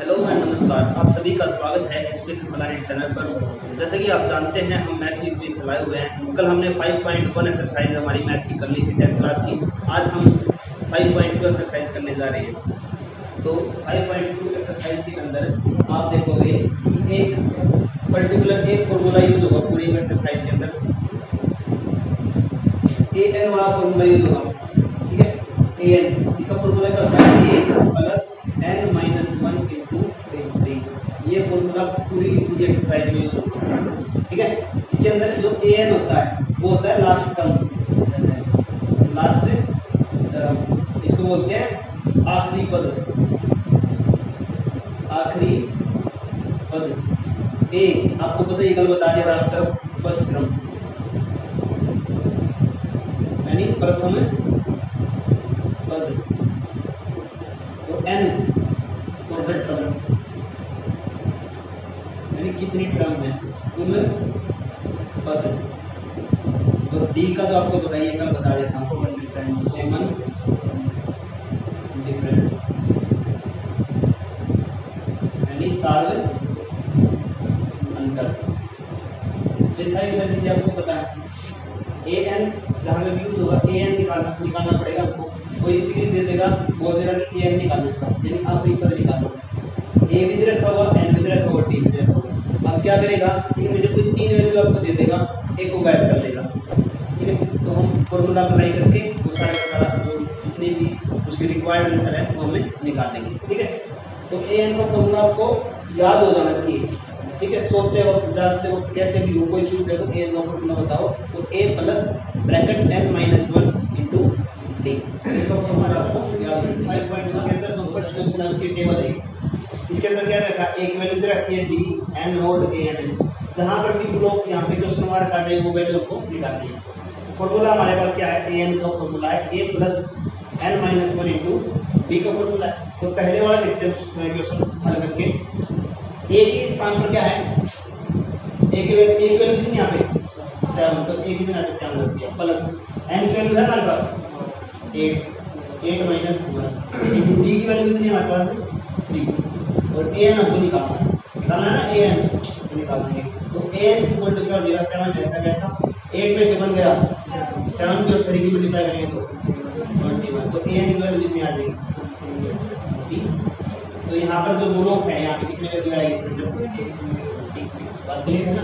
Hello and नमस्कार, आप सभी का स्वागत है एजुकेशन प्लानेट चैनल पर। जैसे कि आप जानते हैं, हम मैथ की सीरीज चलाए हुए हैं। कल हमने 5.1 एक्सरसाइज हमारी मैथ की कर ली थी 10th क्लास की। आज हम 5.2 एक्सरसाइज करने जा रहे हैं। तो 5.2 एक्सरसाइज के अंदर आप देखोगे कि एक पर्टिकुलर एक फॉर्मूला यूज होगा पूरी एक्सरसाइज के अंदर। ए एन वाला फॉर्मूला यूज होगा, ठीक है। ए एन इसका फॉर्मूला क्या होता है? A plus N minus 1 into D. ये फॉर्मूला पूरी एक्सरसाइज में यूज होता है, ठीक है। इसके अंदर जो ए एन होता है वो होता है लास्ट टर्म, इसको बोलते हैं आखिरी पद। आखिरी पद ए आपको पता है, कल बता दिया था, फर्स्ट टर्म यानी प्रथम पद। तो एन टोटल टर्म यानी कितनी टर्म है, कुल पद। तो डी का तो आपको बताइए, कल बता देता हूँ, कॉमन डिफरेंस यानी साल अंतर। ये सारी चीजें आपको पता है। ए एन जहाँ पे यूज होगा, ए एन निकालना पड़ेगा आपको। कोई सीरीज दे देगा, बोल देगा कि ए एन निकालना इसका, यानी आप पद निकालो। ए भी रखा हुआ, एन भी रखा हुआ, डी भी रखा हुआ। अब क्या करेगा, इनमें से कोई तीन वैल्यू आपको दे देगा, एक को गायब कर देगा, ठीक है। तो हम फॉर्मूला अप्लाई करके वो सारा जो जितने भी उसके रिक्वायर्ड आंसर है वो हमें निकाल देंगे, ठीक है। तो ए एन का फॉर्मूला आपको याद हो जाना चाहिए, ठीक है। सोचते वक्त जानते वक्त कैसे भी हो, कोई चीज देखो, ए एन का फॉर्मूला बताओ तो A plus bracket N minus 1 into D. इसका फॉर्मूला आपको याद रखना। 5.1 के अंदर जो फर्स्ट क्वेश्चन है उसकी टेबल है। इसके अंदर क्या रखा, एक वैल्यू दे रखी है D N node A N. जहां पर भी ब्लॉक यहाँ पे क्वेश्चन मार्क आ जाए वो वैल्यू को निकालनी है। फॉर्मूला हमारे पास क्या है, ए एन का फॉर्मूला है A plus N minus 1 into D का फॉर्मूला है। तो पहले वाला देखते हैं क्वेश्चन हल करके। ए के स्थान पर क्या है, ए की वैल्यू कितनी यहाँ पे 7, तो ए की जगह पे 7 रख दिया, प्लस एन की वैल्यू है हमारे पास 8 माइनस 1 इंटू डी की वैल्यू कितनी है हमारे पास 3। और ए एन हमको निकालना है ना, ए एन निकाल देंगे। तो ए एन इक्वल टू क्या हो जाएगा, 7 जैसा कैसा 8 में से बन गया 7 के 3 की मल्टीप्लाई करेंगे तो 21। तो ए एन की वैल्यू कितनी आ जाएगी 3। तो यहाँ पर जो ब्लॉक है यहाँ पे कितने वैल्यू आएगी, बात क्लियर है ना।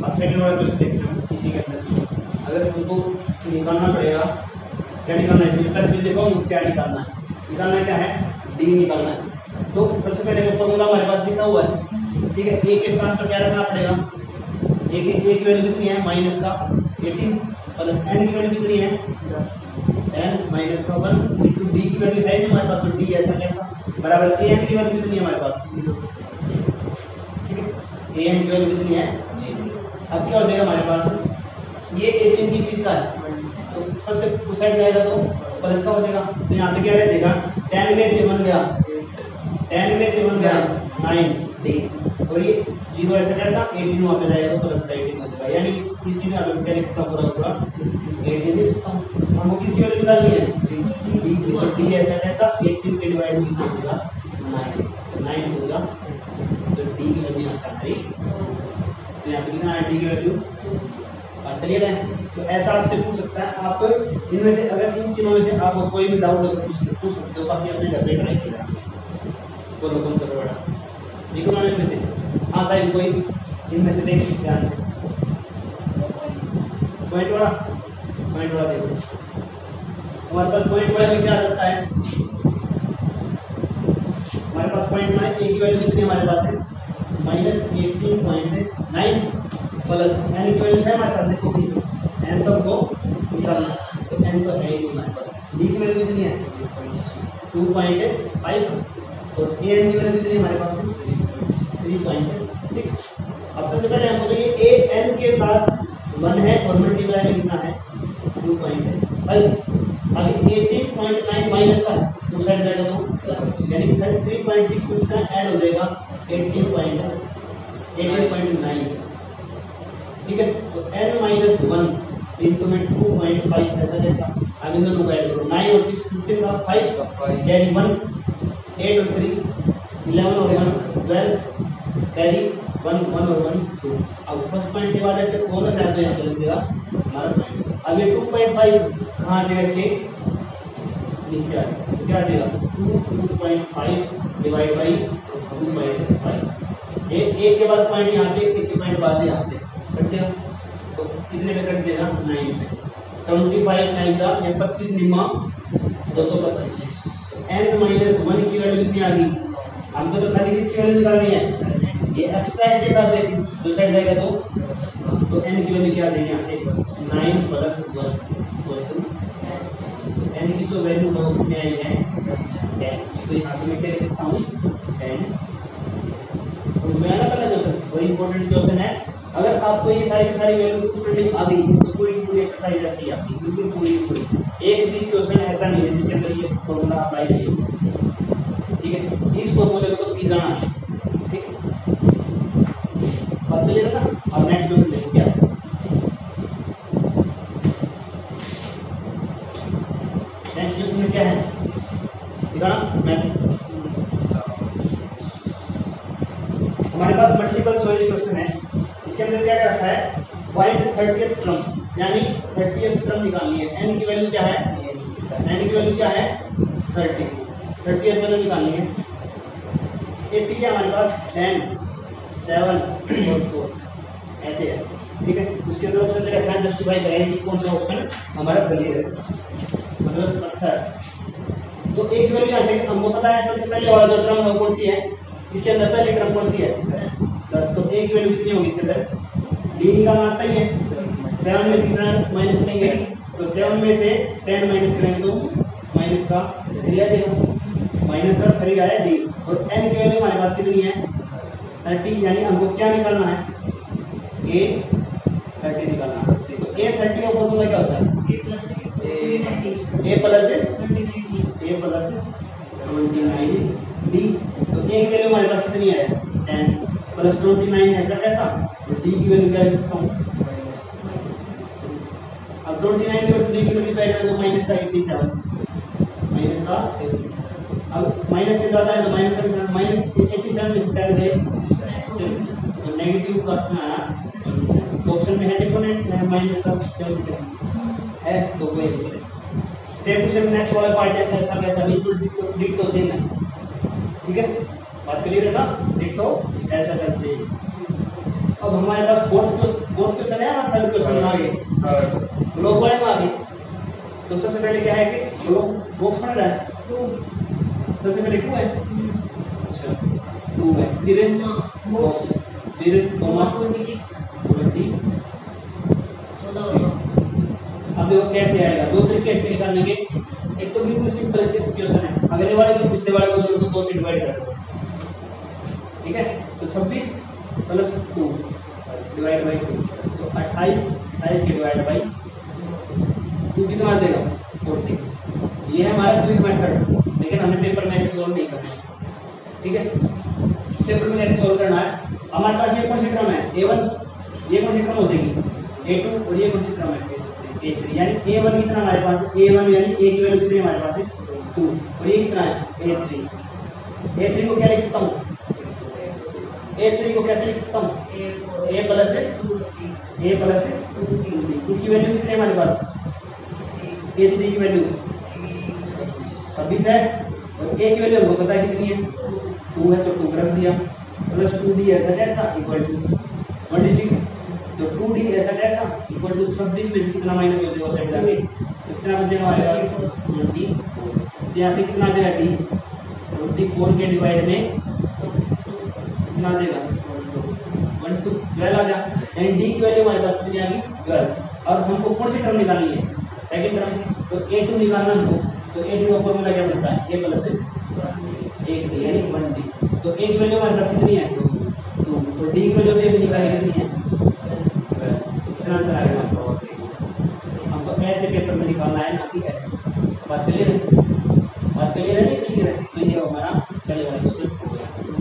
अब सेकंड वाला क्वेश्चन देखते हैं इसी के अंदर। अगर हमको निकालना पड़ेगा, क्या निकालना है, इसमें तक देखो क्या निकालना है क्या है, डी निकालना है। तो सबसे पहले जो फॉर्मूला हमारे पास लिखा हुआ है, ठीक है। ए के स्थान पर क्या रखना पड़ेगा, ए की वैल्यू कितनी है माइनस का 18 प्लस एन की वैल्यू कितनी है एन माइनस का 1 इंटू डी की वैल्यू है हमारे पास, तो डी ऐसा कैसा बराबर ए एन की वैल्यू कितनी है हमारे पास 0, ठीक है। ए एन की वैल्यू कितनी है 0। अब क्या हो जाएगा हमारे पास, ये 18 की चीज का है तो सबसे उस साइड जाएगा तो प्लस का हो जाएगा। तो यहाँ पे क्या रह जाएगा 10 में से 1 गया 9 डी, और ये 0 ऐसा कैसा 18 वहाँ पे जाएगा तो प्लस का 18 हो जाएगा, यानी इसकी जगह पे क्या लिख सकता हूँ पूरा 18 लिख सकता हूँ। हमको किसकी वैल्यू निकालनी है डी की, और डी ऐसा कैसा 18 के डिवाइड कितना हो जाएगा 9 हो जाएगा। तो डी की वैल्यू यहाँ से आ गई, तो यहाँ पे कितना है डी की वैल्यू क्लियर है। तो ऐसा आपसे पूछ सकता है, आप इनमें से अगर इन तीनों में से आपको कोई भी डाउट हो तो पूछ सकते हो, बाकी अपने घर पे ट्राई किया। बोलो कौन सा बड़ा देखो ना इनमें से, हाँ साइड कोई इनमें से देख ध्यान से, पॉइंट वाला देखो हमारे पास पॉइंट वाला में क्या आ सकता है, हमारे पास पॉइंट में ए की वैल्यू कितनी हमारे पास है -18.9 प्लस एन की वैल्यू है हमारे पास, देखो एन तक को निकालना, तो एन तो है ही नहीं हमारे पास। डी की वैल्यू कितनी है 2.5 और ए एन की वैल्यू कितनी हमारे पास है 3.6। अब सबसे पहले हमको तो ये ए एन के साथ 1 है और मल्टीप्लाई में कितना है 2.5। अभी 18.9 माइनस का दूसरा साइड जाएगा तो प्लस, यानी 3.6 में कितना ऐड हो जाएगा 18.9, ठीक है। तो n माइनस 1 इंटू में 2.5 ऐसा कैसा, आगे दोनों को ऐड करो 9 और 6 15 का 5 यानी 1 8 और 3 11 और 1 12 कैरी 1 1 और 1 2। अब फर्स्ट पॉइंट के बाद ऐसे कौन है तो यहाँ पे लिख देगा हमारा पॉइंट। अब ये 2.5 कहाँ आ जाएगा इसके नीचे आ जाएगा, तो क्या आ जाएगा 2.5 डिवाइड बाई 2.5। एक के बाद पॉइंट यहाँ पे, एक के पॉइंट बाद यहाँ पे कट जाएगा, तो कितने में कट देगा 9 पे। 25 9 जा ये 25 निम्मा 225। n माइनस 1 की वैल्यू कितनी आ गई, हमको तो खाली किसकी वैल्यू निकालनी है, ये एक्स्ट्रा इसके साथ देती दो साइड जाएगा तो n की वैल्यू क्या आ जाएगी यहाँ से 9 प्लस 1 n की जो वैल्यू है वो कितनी आई है 10। तो यहाँ से मैं क्या लिख सकता हूँ 10। तो मैं ना पहला क्वेश्चन वही इंपॉर्टेंट क्वेश्चन है, अगर आपको ये सारी की सारी वैल्यू डिफरेंट आ गई तो पूरी पूरी एक्सरसाइज ऐसी ही आपकी बिल्कुल पूरी पूरी। एक भी क्वेश्चन ऐसा नहीं है जिसके अंदर ये फॉर्मूला अप्लाई नहीं है, ठीक है। इस फॉर्मूले को की जाना है, ठीक बात चलेगा ना। अब नेक्स्ट क्वेश्चन देखो क्या नेक्स्ट क्वेश्चन में क्या है, ठीक है ना। मैं हमारे पास मल्टीपल चॉइस क्वेश्चन है, इसके अंदर क्या रखा है फाइंड 30th टर्म, यानी 30th टर्म निकालनी है। n की वैल्यू क्या है, n की वैल्यू क्या है 30th वैल्यू निकालनी है। 80 है हमारे पास 10 7 और 4 ऐसे है, ठीक है। उसके अंदर ऑप्शन दे रखा है, जस्टिफाई करें कि कौन सा ऑप्शन हमारा क्लियर है, मतलब अच्छा है। तो एक वैल्यू यहाँ से हमको पता है सबसे पहले वाला जो टर्म है कौन सी है, इसके अंदर पहले टर्म कौन सी है 10। तो एक वैल्यू कितनी होगी इसके अंदर, डी निकालना आता ही है। 7 में से कितना माइनस करेंगे, तो 7 में से 10 माइनस करेंगे तो माइनस का 3 आ जाएगा, माइनस का 3 आया डी। और n की वैल्यू हमारे पास कितनी है 30, यानी हमको क्या निकालना है a 30 निकालना है। तो a 30 का फॉर्मूला क्या होता है a plus a plus 29 D. तो a की वैल्यू हमारे पास कितनी है 10 प्लस 29 ऐसा कैसा, तो d की वैल्यू क्या लिख सकता हूँ, अब 29 की और 3 की मल्टीप्लाई करें तो माइनस का 87 माइनस का 87। अब माइनस के ज्यादा है तो माइनस का साथ माइनस 87 में से क्या है तो नेगेटिव का ऑप्शन में है, देखो ना माइनस का 77 है, तो कोई नहीं। सेम क्वेश्चन में नेक्स्ट वाला पार्ट है ऐसा कैसा बिल्कुल डिक्टो सेम है, ठीक है बात क्लियर है ना, डिक्टो ऐसा करते हैं। अब हमारे पास फोर्थ क्वेश्चन है ना, थर्ड क्वेश्चन आ गए ब्लॉक वाले में आ गए। तो सबसे पहले क्या है कि ब्लॉक बॉक्स बन रहा है 2, सबसे पहले 2 है, अच्छा 2 है, फिर बॉक्स, फिर कॉमा 26 अब देखो कैसे आएगा, दो तरीके से निकालने के। एक तो बिल्कुल सिंपल क्वेश्चन है, अगले वाले को पिछले वाले को जोड़ दो 2 से डिवाइड कर दो, ठीक है। तो 26 प्लस 2 डिवाइड बाई 2 तो 28 के डिवाइड बाई 2 कितना आ जाएगा 40। ये है हमारा क्विक मेथड, लेकिन हमें पेपर में ऐसे सॉल्व नहीं करना, ठीक है। पेपर में ऐसे सॉल्व करना है। हमारे पास ये कौन सी टर्म है a1, ये कौन सी टर्म हो जाएगी a2 और ये कौन सी टर्म है a3, यानी a1 कितना हमारे पास a1 यानी a की वैल्यू कितनी हमारे पास है 2 और ये कितना है a3 को क्या लिख सकता हूँ, a3 को कैसे लिख सकता हूँ a प्लस 2d। इसकी वैल्यू कितनी है हमारे पास a3 की वैल्यू 26 है और a की वैल्यू हमको पता है कितनी है 2 है, तो 2 रख दिया प्लस 2d ऐसा कैसा इक्वल टू 26, तो 2d ऐसा कैसा इक्वल टू 26 में कितना माइनस हो जाएगा साइड जाके, तो कितना बचेगा हमारे पास 24। यहाँ से कितना आ जाएगा d, 24 के डिवाइड में कितना आ जाएगा 12 आ जाएगा, यानी d की वैल्यू हमारे पास कितनी आ गई 12। अब हमको कौन सी टर्म निकालनी है सेकंड टर्म, तो a2 निकालना हमको। तो a2 का फॉर्मूला क्या बनता है a प्लस 1 यानी 1d। तो a की वैल्यू हमारे पास कितनी है 2, तो d की वैल्यू भी निकालनी कितनी है कितना आंसर आएगा हमको ऐसे पेपर में निकालना है, ना कि ऐसे। बात क्लियर है, बात क्लियर है नहीं क्लियर है, तो ये हमारा पहले वाला क्वेश्चन।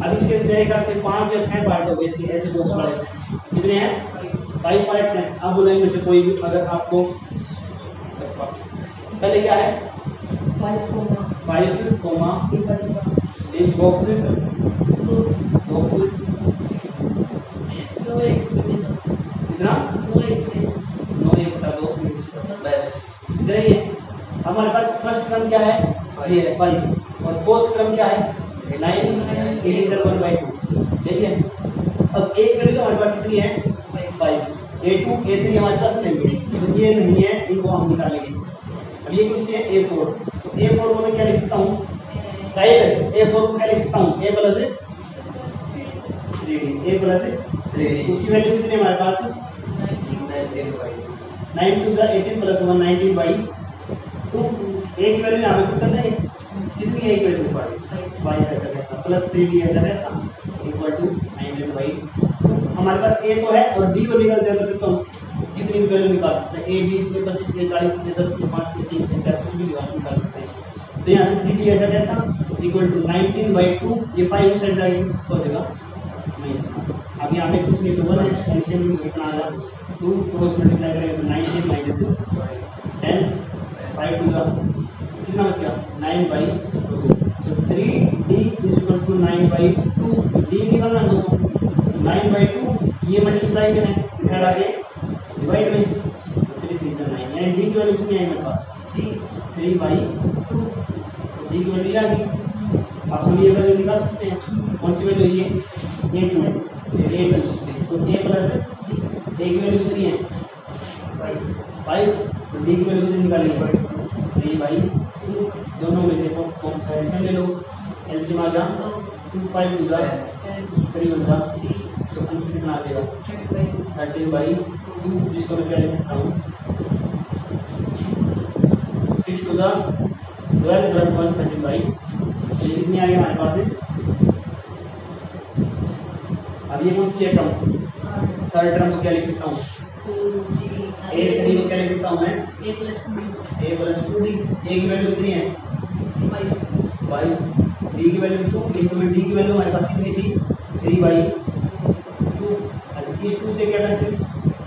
अब इसके मेरे ख्याल से 5 या 6 पार्ट हो गए इसके ऐसे बॉक्स वाले, कितने हैं 5 पार्ट्स हैं। अब बोलेंगे में से कोई भी अगर आपको पहले क्या है 5 कोमा इस बॉक्स ये है 5 और फोर्थ टर्म क्या है 9 इंटीजर 1/2 यही है। अब एक वैल्यू तो हमारे पास कितनी है 5, a2 a3 हमारे पास नहीं है, तो ये नहीं है, इनको हम निकालेंगे। अब ये कुछ है a4, तो a4 को मैं क्या लिख सकता हूँ साइड a4 को क्या लिख सकता हूँ a plus 3d, a plus 3d, उसकी वैल्यू कितनी है हमारे पास 9 2 18 प्लस 1 19/2, a की वैल्यू यहाँ पे पुट कर देंगे, कितनी है इक्वल टू 5 ऐसा कैसा प्लस 3d ऐसा कैसा इक्वल टू 19/2। हमारे पास a तो है और d को निकाल जाए तो हम कितनी वैल्यू निकाल सकते हैं, a 20 में 25 में 40 में 10 में 5 में 3 में 4 कुछ भी निकाल सकते हैं। तो यहाँ से 3d ऐसा कैसा इक्वल टू 19/2, ये 5 साइड जाएगा हो जाएगा माइनस। अब यहाँ पे कुछ नहीं तो 1 है, एलसीएम में कितना आ रहा 2 क्रॉस मल्टीप्लाई करेंगे तो 19 माइनस 10 5 टू का कितना बच गया 9/2, तो 3d is equal to 9/2, d निकालना है तो 9/2 ये मल्टीप्लाई करें इस साइड आगे डिवाइड में 3 3 9 यानी d की वैल्यू कितनी है मेरे पास 3/2, तो d की वैल्यू आ गई। अब हम ये वैल्यू निकाल सकते हैं, कौन सी वैल्यू ये a2, तो a प्लस a की वैल्यू कितनी है 5, तो d की वैल्यू कितनी निकालेंगे 3/2, दोनों में से कंपैरिजन ले लो, एलसीएम आ गया 2 5 2 3 1 तो आंसर कितना आ जाएगा 13/2, जिसको मैं क्या लिख सकता हूँ 6 2 12 प्लस 1 13/2, ये कितनी आ गई हमारे पास है। अब ये कौन सी है टर्म, थर्ड टर्म को क्या लिख सकता हूँ a3 को क्या लिख सकता हूँ मैं a प्लस 2d, a की वैल्यू कितनी है 5, d की वैल्यू 2 इंटू में d की वैल्यू हमारे पास कितनी थी 3/2, इस 2 से क्या कैंसिल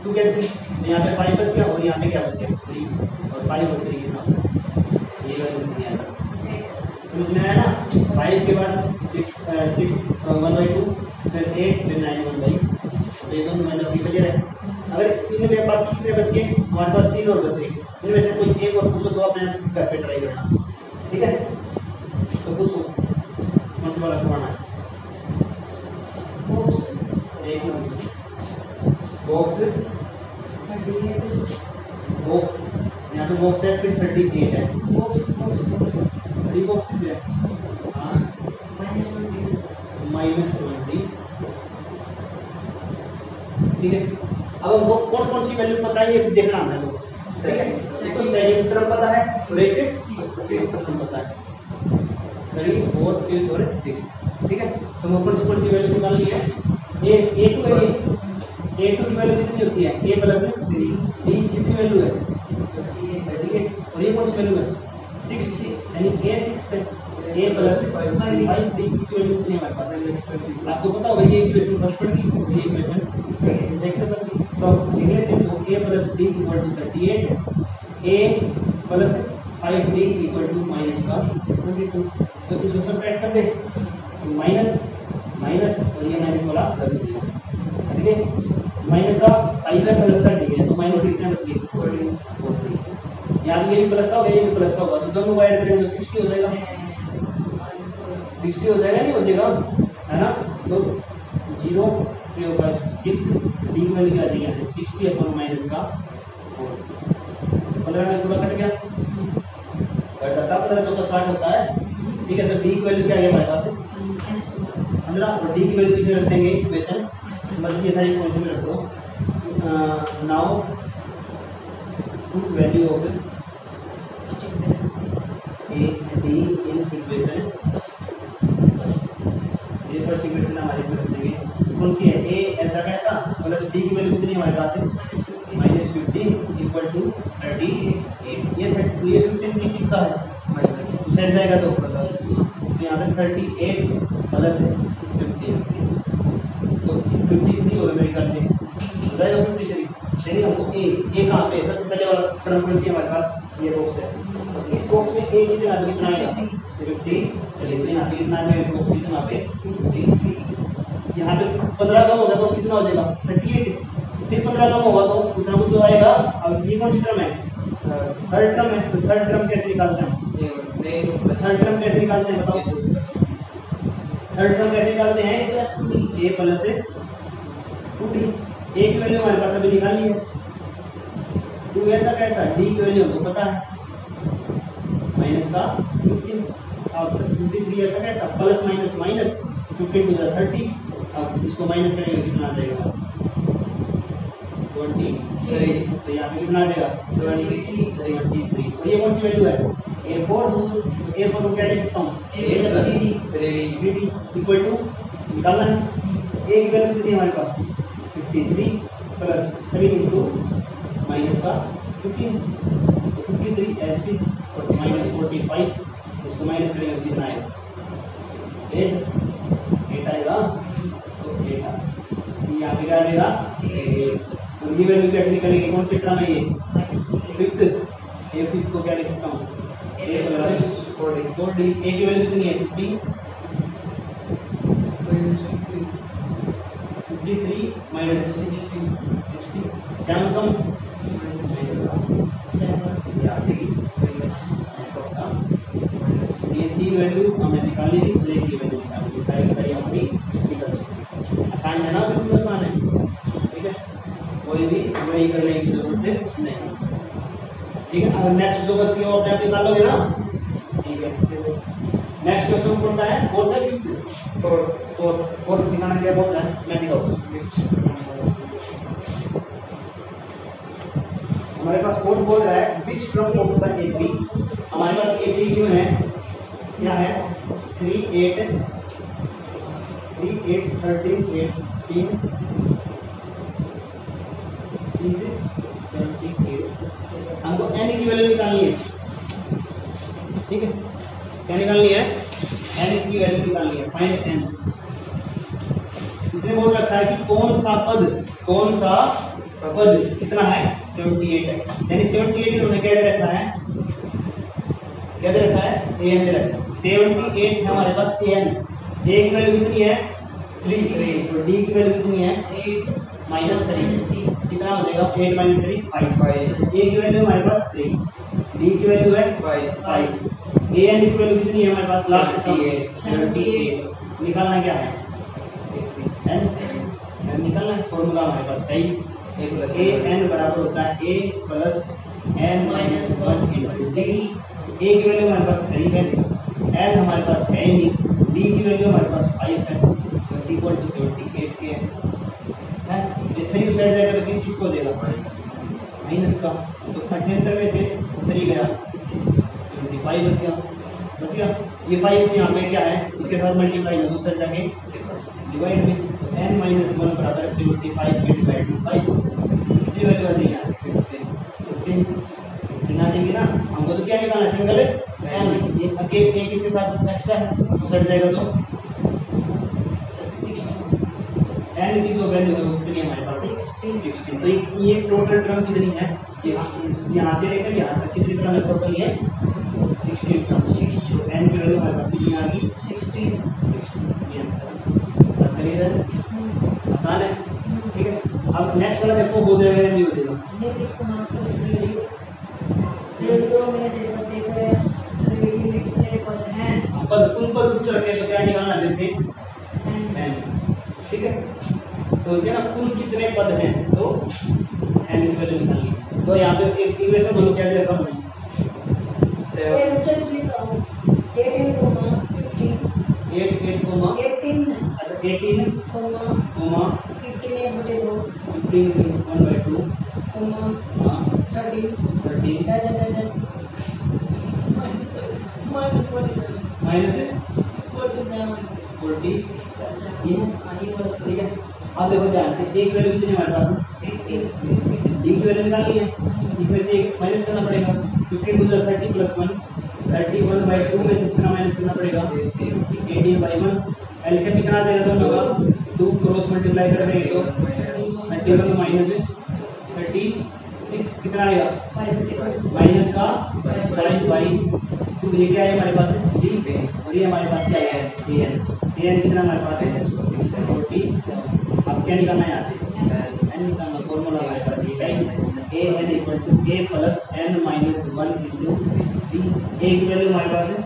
2 कैंसिल, तो यहाँ पे 5 बच गया और यहाँ पे क्या बच गया 3, और 5 और 3 कितना ये वैल्यू कितनी आएगा समझ में आया ना। 5 के बाद 6 1/2 फिर 8 फिर 9 1/2, तो ये दोनों मैंने अभी क्लियर है। अगर इनमें बाकी कितने बच गए हमारे पास 3 और बचे, इनमें से कोई एक और पूछो तो आप घर पे ट्राई करना, ठीक है। तो पूछो कौन सा वाला करवाना है, बॉक्स एक बॉक्स बॉक्स यहाँ पे बॉक्स है फिर 38 है, बॉक्स बड़ी बॉक्स है हाँ -20, ठीक है। अब हमको कौन कौन सी वैल्यू पता है ये देखना है लोग, ठीक है। एक तो सेकंड टर्म पता है और एक सिक्स्थ टर्म पता है, 3 4 5 और 6, ठीक है। तो वो कौन सी वैल्यू निकालनी है, a2 है, a2 की वैल्यू कितनी होती है a प्लस d कितनी वैल्यू है 38, और ये कौन सी वैल्यू है 6 यानी a6 है, a प्लस 5 d की वैल्यू कितनी है हमारे पास, आपको पता होगा ये इक्वेशन फर्स्ट पढ़ की, ये इक्वेशन सेकंड पढ़ की, तो लिख लेते हैं तो a plus d equal to 38, a plus 5d equal to minus का 22, तो इसको सब्ट्रैक्ट कर दे माइनस माइनस और ये माइनस वाला प्लस, ठीक है। माइनस का 5 है प्लस का d है, तो माइनस कितना बच गया 40, यानी ये भी प्लस का होगा ये भी प्लस का होगा, तो दोनों को ऐड करेंगे तो 60 हो जाएगा, 60 हो जाएगा नहीं हो जाएगा है ना। तो 0 3 5 6 d की वैल्यू क्या आ जाएगी 60 अपॉन माइनस का 4, 15 में पूरा कट गया, कर सकता 15 चौका 60 होता है, ठीक है। तो d की वैल्यू क्या है हमारे पास 15, और d की वैल्यू किसे रख देंगे इक्वेशन मर्जी था ये कौन से में रख दो, now put value of a d in equation, ये फर्स्ट इक्वेशन हमारे इसमें रख देंगे, कौन सी है a ऐसा कैसा प्लस d की वैल्यू कितनी हमारे पास है -15 इक्वल टू 38, ये 15 किस चीज का है तो सेट जाएगा तो प्लस, तो यहाँ पे 38 प्लस 15 तो 53 होगा मेरे ख्याल से हो जाएगा 53, चलिए हमको a कहाँ पे सबसे पहले वाला टर्म कौन सी हमारे पास ये बॉक्स है, तो इस बॉक्स में a की जगह कितना आएगा 50, चलिए यहाँ पे कितना आ जाएगा इस बॉक्स की जगह पे 50, यहाँ पे 15 कम होगा तो कितना हो जाएगा 38, फिर 15 कम होगा तो कुछ ना कुछ तो आएगा। अब ये कौन सी टर्म है थर्ड टर्म है, तो थर्ड टर्म कैसे निकालते हैं थर्ड टर्म कैसे निकालते हैं बताओ? थर्ड टर्म कैसे निकालते हैं? a plus 2d। a की वैल्यू हमारे पास अभी निकाली है 2 ऐसा कैसा, d की वैल्यू हमको पता है माइनस का 15। अब 53 ऐसा कैसा, प्लस माइनस माइनस 15 टू 30। अब इसको माइनस करेंगे कितना आ जाएगा 23। तो यहाँ पे कितना आ जाएगा 23। और ये कौन सी वैल्यू है a4 को क्या लिख सकता हूँ bd इक्वल टू निकालना है a की वैल्यू कितनी है हमारे पास 53 प्लस 3 इंटू माइनस का 15 तो 53 एज इट इज और माइनस 45 इसको माइनस करेंगे कितना आएगा 8 आएगा। तो 8 यहाँ पे क्या आएगा 8। और ये वैल्यू कैसे निकलेगी, कौन सी टर्म है ये फिफ्थ। a फिफ्थ को क्या लिख सकता हूँ a प्लस 4d। a की वैल्यू कितनी है 53 माइनस 60 7 कम 7 ये तीन वैल्यू हमने निकाली थी, तो एक ये वैल्यू निकाली थी, सारी सारी हमारी निकल चुकी है। आसान है ना, बिल्कुल आसान है, ठीक है, कोई भी वही करने की जरूरत नहीं। ठीक है, अब नेक्स्ट जो बच गया वो अपने आप निकाल लोगे ना, ठीक है। नेक्स्ट क्वेश्चन कौन सा है, फोर्थ है फिफ्थ? फोर्थ दिखाना क्या बोल रहा है, मैं दिखाऊंगा। हमारे पास फोर्थ बोल रहा है which from of the AP. हमारे पास एपी क्यों है, क्या है 3 8 13 18 78। हमको n की वैल्यू निकालनी है, ठीक है, क्या निकालनी है n की वैल्यू निकालनी है, फाइंड n। इसने बोल रखा है कि कौन सा पद कितना है 78 है, यानी 78 इन्होंने क्या दे रखा है, क्या दे रखा है an दे रखा है। 78 है हमारे पास an, a की वैल्यू कितनी है 3 और d की वैल्यू कितनी है 8 माइनस 3, कितना हो जाएगा 8 माइनस 3 5। a की वैल्यू हमारे पास 3, d की वैल्यू है 5, an की वैल्यू कितनी है हमारे पास लास्ट 78। निकालना क्या है n निकालना है, फॉर्मूला हमारे पास है a n बराबर होता है a plus n minus 1 into d। a की वैल्यू हमारे पास 3 है, n हमारे पास है नहीं, d की वैल्यू हमारे पास 5 है, तो इक्वल टू 78 के है। ये 3 साइड जाएगा तो किस चीज को देगा माइनस का, तो 78 में से 3 गया 75 बच गया। ये 5 यहाँ पे क्या है, इसके साथ मल्टीप्लाई में दूसरा जाके डिवाइड में, तो n माइनस 1 बराबर 75 डिवाइड बाय 5। कितनी वैल्यू आ जाएगी यहाँ से 15 कितना चाहिए ना हमको, तो क्या निकालना है सिंगल n, ये अकेले एक इसके साथ एक्स्ट्रा है तो सट जाएगा, तो n की जो वैल्यू है वो कितनी है हमारे पास 16। तो ये टोटल टर्म कितनी है, यहाँ से लेकर यहाँ तक कितनी टर्म है टोटल, ये 16 टर्म। तो n की वैल्यू हमारे पास कितनी आ गई 16। ये आंसर क्लियर है, आसान है, ठीक है। अब नेक्स्ट वाला देखो हो जाएगा या नहीं हो जाएगा। श्रेणियों में से प्रत्येक श्रेणी में कितने पद हैं, पद कुल पद पूछ रखे तो क्या निकालना जैसे n, ठीक है, तो क्या ना कुल कितने पद हैं, तो n की वैल्यू निकालनी है। तो यहाँ पे एक इक्वेशन बोलो क्या लिखा हमने 18 अच्छा 18 कोमा 15 1/2 कोमा 13 10 माइनस 47 ठीक है। अब देखो ध्यान से एक वैल्यू कितनी हमारे पास 18, डी की वैल्यू निकालनी है, इसमें से एक माइनस करना पड़ेगा 15 टू 30 प्लस 1 31/2 में से कितना माइनस करना पड़ेगा 18/1। एलसीएम कितना आ जाएगा दोनों का 2 क्रॉस मल्टीप्लाई करेंगे तो 31 माइनस 36 कितना आएगा माइनस का 5/2। ये क्या है हमारे पास डी और ये हमारे पास क्या है an कितना हमारे पास है 47। अब क्या निकालना है यहाँ से n निकालना, फॉर्मूला हमारे पास ये है an = a + n - 1 × D A की वैल्यू हमारे पास है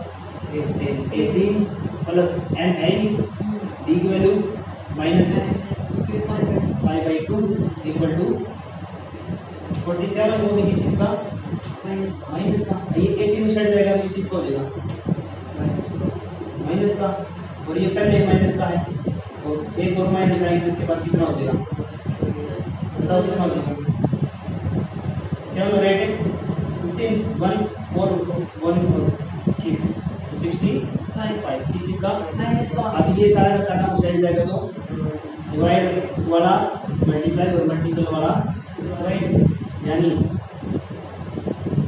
18 प्लस एन है ही डी की वैल्यू माइनस है 5/2 इक्वल टू 47 वो भी किस चीज का माइनस का ये 18 में चढ़ जाएगा तो इस चीज को हो जाएगा माइनस का और ये पहले माइनस का है और एक और माइनस आएगी तो इसके पास कितना हो जाएगा 7 और 8 15 1 4 1 6 65 किस चीज का माइनस का अब ये सारा का सारा उस साइड जाएगा तो डिवाइड वाला मल्टीप्लाई और मल्टीपल वाला डिवाइड यानी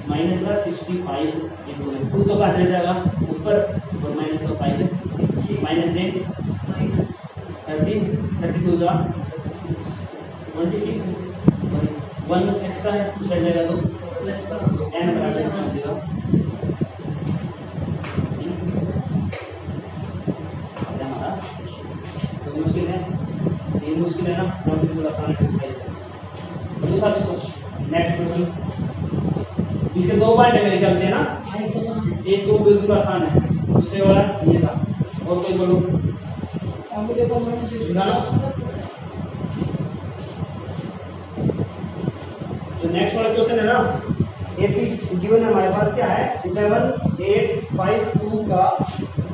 माइनस का 65 इंटू 2 तो कहाँ चला जाएगा ऊपर और माइनस का 5 माइनस 8 माइनस 13 32 का 26 और 1 एक्स्ट्रा है उस साइड जाएगा तो प्लस का n बराबर कितना हो जाएगा क्या हमारा तो मुश्किल है ये मुश्किल है ना समझने थोड़ा आसान है दूसरा इसको नेक्स्ट क्वेश्चन इसके दो पॉइंट है मेरे ख्याल से ना एक तो बिल्कुल आसान है दूसरे वाला ये था और कोई बोलो अब देखो मैंने तो नेक्स्ट वाला क्वेश्चन है ना AP गिवन है हमारे पास क्या है 11852 का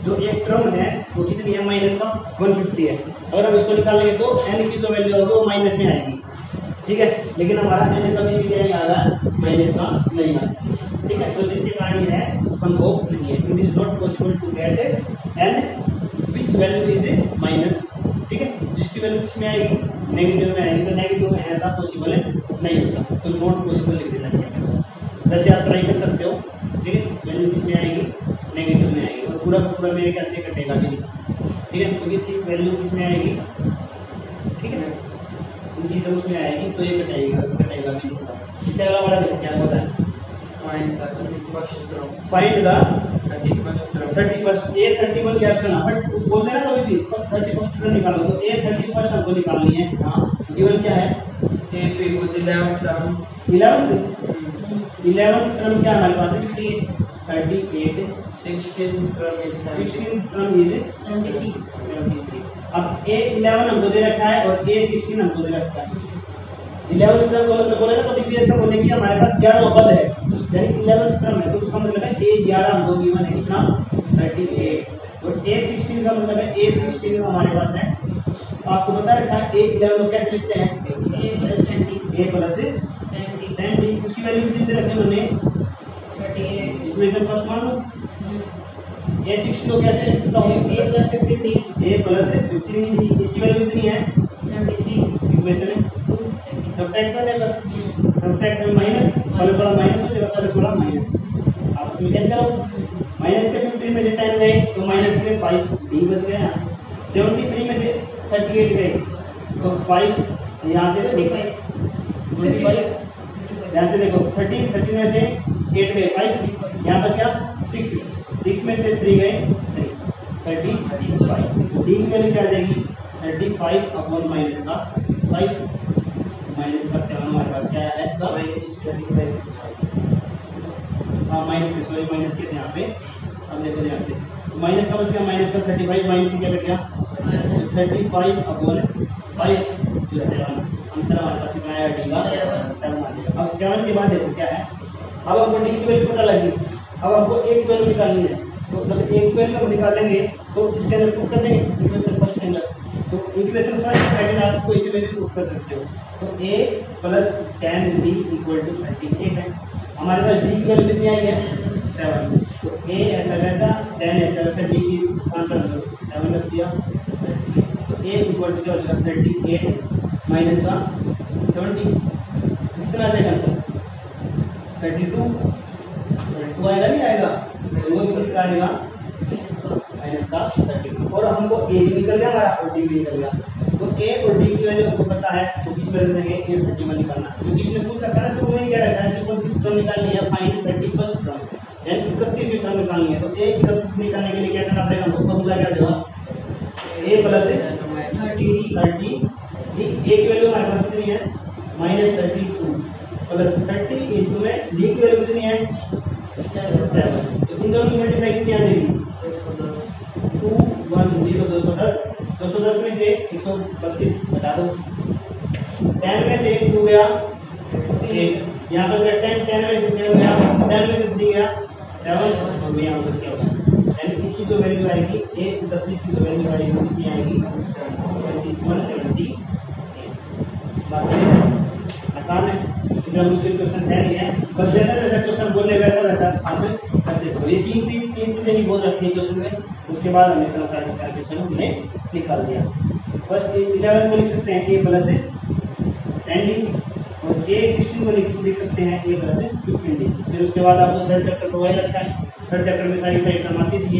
जो एक टर्म है वो कितनी है माइनस का 150 है अगर हम इसको निकालेंगे तो n की जो वैल्यू होगी वो माइनस में आएगी ठीक है लेकिन हमारा n कभी भी क्या आएगा माइनस का नहीं आ सकता ठीक है तो जिसके कारण ये है संभव नहीं है it is not possible to get n which value is minus ठीक है जिसकी वैल्यू किसमें आएगी नेगेटिव में आएगी तो नेगेटिव में ऐसा पॉसिबल नहीं होता तो नॉट पॉसिबल लिख देना चाहिए वैसे आप ट्राई कर सकते हो ठीक है वैल्यू किसमें आएगी नेगेटिव में आएगी और पूरा का पूरा मेरे ख्याल से कटेगा भी नहीं ठीक है तो इसकी वैल्यू किसमें आएगी ठीक है ना इन चीज़ों उसमें आएगी तो ये कटेगा भी नहीं इससे अगला वाला देखो क्या होता है फाइंड द 31st ए 31 क्या करना बट बोलते हैं ना कभी भी 31st टर्म निकालो तो ए 31st हमको निकालनी है हां गिवन क्या है A P with 11th term 11th term क्या हमारे पास है 38 16th term is 16th term is 73 अब ए 11 हमको दे रखा है और ए 16 हमको दे रखा है 11th टर्म को मतलब बोले ना तो भी ऐसा बोले कि हमारे पास 11 पद है यानी 11th टर्म है तो उसका मतलब है ए 11 हमको गिवन है कितना 38 और ए 16 का मतलब है ए 16 हमारे पास है तो आपको बता रखा है ए 11 को कैसे लिखते हैं A plus 20 ए प्लस 20 10 उसकी वैल्यू कितनी दे रखी है मैंने 38 इक्वेशन फर्स्ट मान लो ए 16 को कैसे लिख सकता हूं A plus 15 ए प्लस 15 इसकी वैल्यू कितनी है 73 इक्वेशन सब्ट्रैक्ट करने पर सब्ट्रैक्ट में माइनस प्लस वाला माइनस हो जाएगा प्लस वाला माइनस आपस में कैंसिल हो माइनस के 15 में से 10 गए तो माइनस के 5 डी बच गया 73 में से 38 गए तो 5 यहाँ से 25 यहाँ से देखो 30 में से 8 गए 5 यहाँ बच गया 6 में से 3 गए 35 डी की वैल्यू क्या आ जाएगी 35 अपॉन माइनस का 5 माइनस का 7 हमारे पास क्या है x का minus 25 हाँ माइनस के सॉरी माइनस के यहाँ पे अब देखो ध्यान से माइनस का बच गया माइनस का 35 माइनस से क्या बच गया 35 अपॉन 5 जो 7 आंसर हमारे पास कितना आया डी का 7 आ गया अब 7 के बाद देखो क्या है अब हमको डी की वैल्यू पता लगी अब हमको ए की वैल्यू निकालनी है तो जब ए की वैल्यू हम निकालेंगे तो इसके अंदर पुट कर देंगे इक्वेशन फर्स्ट के अंदर तो इक्वेशन फर्स्ट सेकंड आप कोई से वैल्यू पुट कर सकते हो तो a plus 10b equal to 38 है हमारे पास d की वैल्यू कितनी आई है 7 तो a ऐसा वैसा 10 ऐसा वैसा d की स्थान पर 7 रख दिया तो a इक्वल टू क्या हो जाएगा 38 माइनस का 70 कितना आएगा आंसर 32 आएगा नहीं आएगा वो किसका आएगा माइनस का 32 और हमको a भी निकल गया हमारा और d भी निकल गया तो a और d की वैल्यू आपको पता है तो किस वैल्यू देंगे a 31 निकालना क्योंकि इसने पूछ रखा है सो वही कह रखा है कि कौन सी टर्म निकालनी है फाइंड 31st टर्म यानी 31वीं टर्म निकालनी है तो a 31 निकालने के लिए क्या करना पड़ेगा हमको फॉर्मूला क्या होगा a प्लस 30 a की वैल्यू हमारे पास कितनी है -32 प्लस 30 इनटू में d की वैल्यू कितनी है 7। तो इन दोनों की मल्टीप्लाई कितनी आ जाएगी? 210 210 में से 132 बता दो। 10 में से 2 गया 8, यहाँ पर 10 में से 7 गया, 10 में से 3 गया 7 और यहाँ पर 6 होगा। यानी इसकी जो वैल्यू आएगी 132 की जो वैल्यू आएगी वो कितनी आएगी? 170। बात आसान है, इतना मुश्किल क्वेश्चन है नहीं है, बस जैसा जैसा क्वेश्चन बोलने वैसा वैसा आप करते चलो। ये तीन चीजें ही बोल रखी है क्वेश्चन में, उसके बाद हमने इतना सारे क्वेश्चन हमने निकाल दिया। फर्स्ट 11 को लिख सकते हैं a प्लस 10d और a16 को लिख सकते हैं a प्लस 15d। फिर उसके बाद आपको थर्ड चैप्टर को वही लगता है, थर्ड चैप्टर में सारी टर्म आती थी,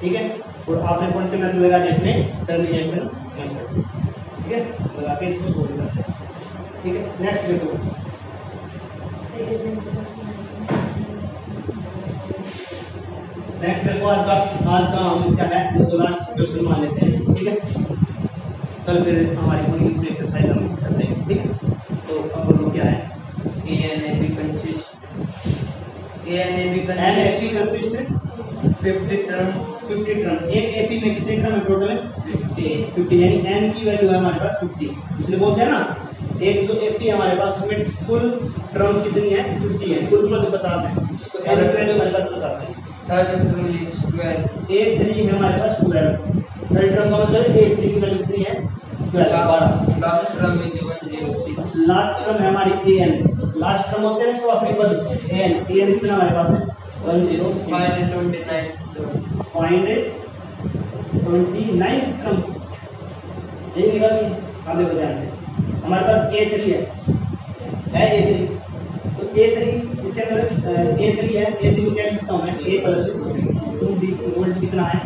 ठीक है। और आपने कौन से मेथड लगा जिसमें टर्म रिएक्शन मेथड, ठीक है, लगा के इसको सोल्व करते हैं, ठीक है। नेक्स्ट देखो, नेक्स्ट देखो आज का हम क्या है इसको लास्ट क्वेश्चन मान लेते हैं, ठीक है। कल फिर हमारी पूरी एक्सरसाइज हम करते हैं, ठीक है। तो अब वो क्या है ANAB consist 50 टर्म। एक एपी में कितने टर्म है टोटल? 50 यानी n की वैल्यू है हमारे पास 50। इसलिए बोलते हैं ना एक जो एपी हमारे पास उसमें कुल टर्म्स कितनी है? 50 है, कुल मतलब 50 है, तो n की वैल्यू हमारे पास 50 है। third term is 12, A3 है हमारे पास 12, थर्ड टर्म का मतलब A3 की वैल्यू कितनी है? 12। last term is 106, last term है हमारी an, लास्ट टर्म होते हैं इसको अपने पद an कितना हमारे पास है? 106। find 29 फाइंड 29 टर्म, ये निकालिए आप देखो ध्यान से। हमारे पास A3 है A3, तो A3 इसके अंदर A3 है, A3 को क्या लिख सकता हूँ मैं? A प्लस 2D इक्वल कितना है?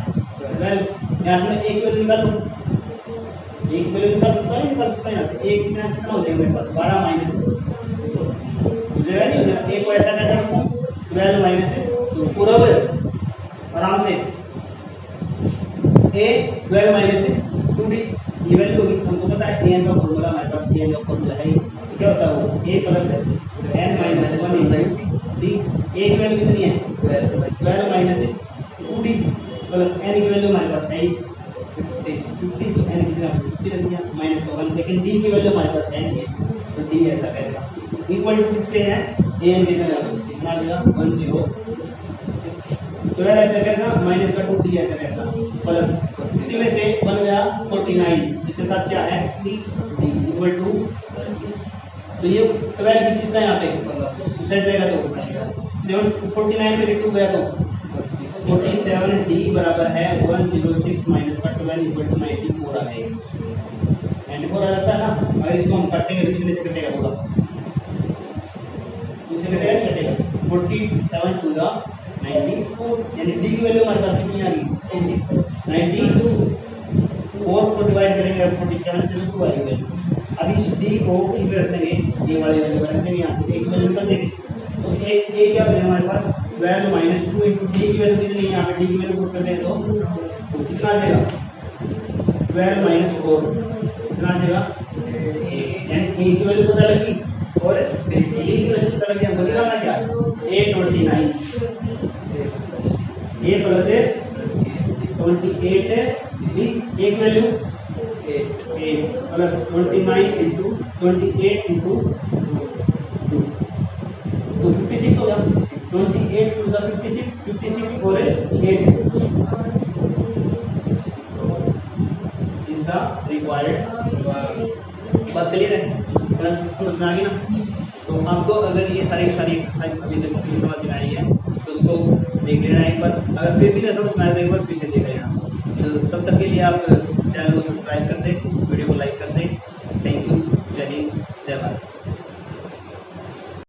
12। यहाँ से मैं एक वैल्यू निकाल लूँ, एक वैल्यू निकाल सकता है, निकाल सकता है यहाँ से। एक कितना हो जाएगा मेरे पास? 12 माइनस हो जाएगा, नहीं हो जाएगा? एक को ऐसा कैसे रखूँ? 12 माइनस पूरा आराम से A 12 माइनस 2D ये वैल्यू होगी। हमको पता है an का फॉर्मूला हमारे पास, an का फॉर्मूला है, क्या होता है वो? A plus n minus 1 into d। a की वैल्यू कितनी है? 12 माइनस 2d प्लस n की वैल्यू हमारे पास है 50, तो n कितना 50 रख दिया माइनस का 1, लेकिन d की वैल्यू हमारे पास है नहीं है, तो d ऐसा कैसा इक्वल टू किसके हैं? an कितना आ जाएगा 106। तो यार ऐसा कैसा माइनस का 2d ऐसा कैसा प्लस 50 में से बन गया 49, इसके साथ क्या है? d इक्वल टू, तो ये 12 किस चीज का यहाँ पे सेट रहेगा, तो 49 में से 2 गया तो 47, d बराबर है 106 माइनस का 12 इक्वल टू 94 आ जाएगा। 94 आ जाता है ना। अगर इसको हम काटेंगे तो कितने से कटेगा पूरा? दूसरे कटेगा नहीं कटेगा? 47 टू द 94, यानी d की वैल्यू हमारे पास कितनी आ गई? 94 को डिवाइड करेंगे 47 से 2 आएगी वैल्यू। अब इस d को ठीक रख देंगे, ये वाली वैल्यू रख देंगे, यहाँ से एक वैल्यू निकल जाएगी, तो एक क्या बनेगा हमारे पास? 12 माइनस 2 इंटू d की वैल्यू कितनी है? यहाँ पे d की वैल्यू पुट कर दें तो कितना आ जाएगा? 12 माइनस 4 कितना आ जाएगा? यानी a की वैल्यू पता लगी और d की वैल्यू पता लगी। अब बदला ना क्या? 829 a प्लस 28 d एक वैल्यू 8 प्लस 29 इंटू 28 इंटू 2 तो 56 हो गया। 28 टू 56 और 8 इज द रिक्वायर्ड। बात क्लियर है? समझ में आ गई ना? तो आपको अगर ये सारी एक्सरसाइज अभी तक नहीं समझ में आई है तो उसको देख लेना एक बार, अगर फिर भी नहीं समझ में आए तो एक बार फिर से देख लेना। तो तब तक के लिए आप चैनल को सब्सक्राइब कर दें, वीडियो को लाइक कर दें। थैंक यू, जय हिंद।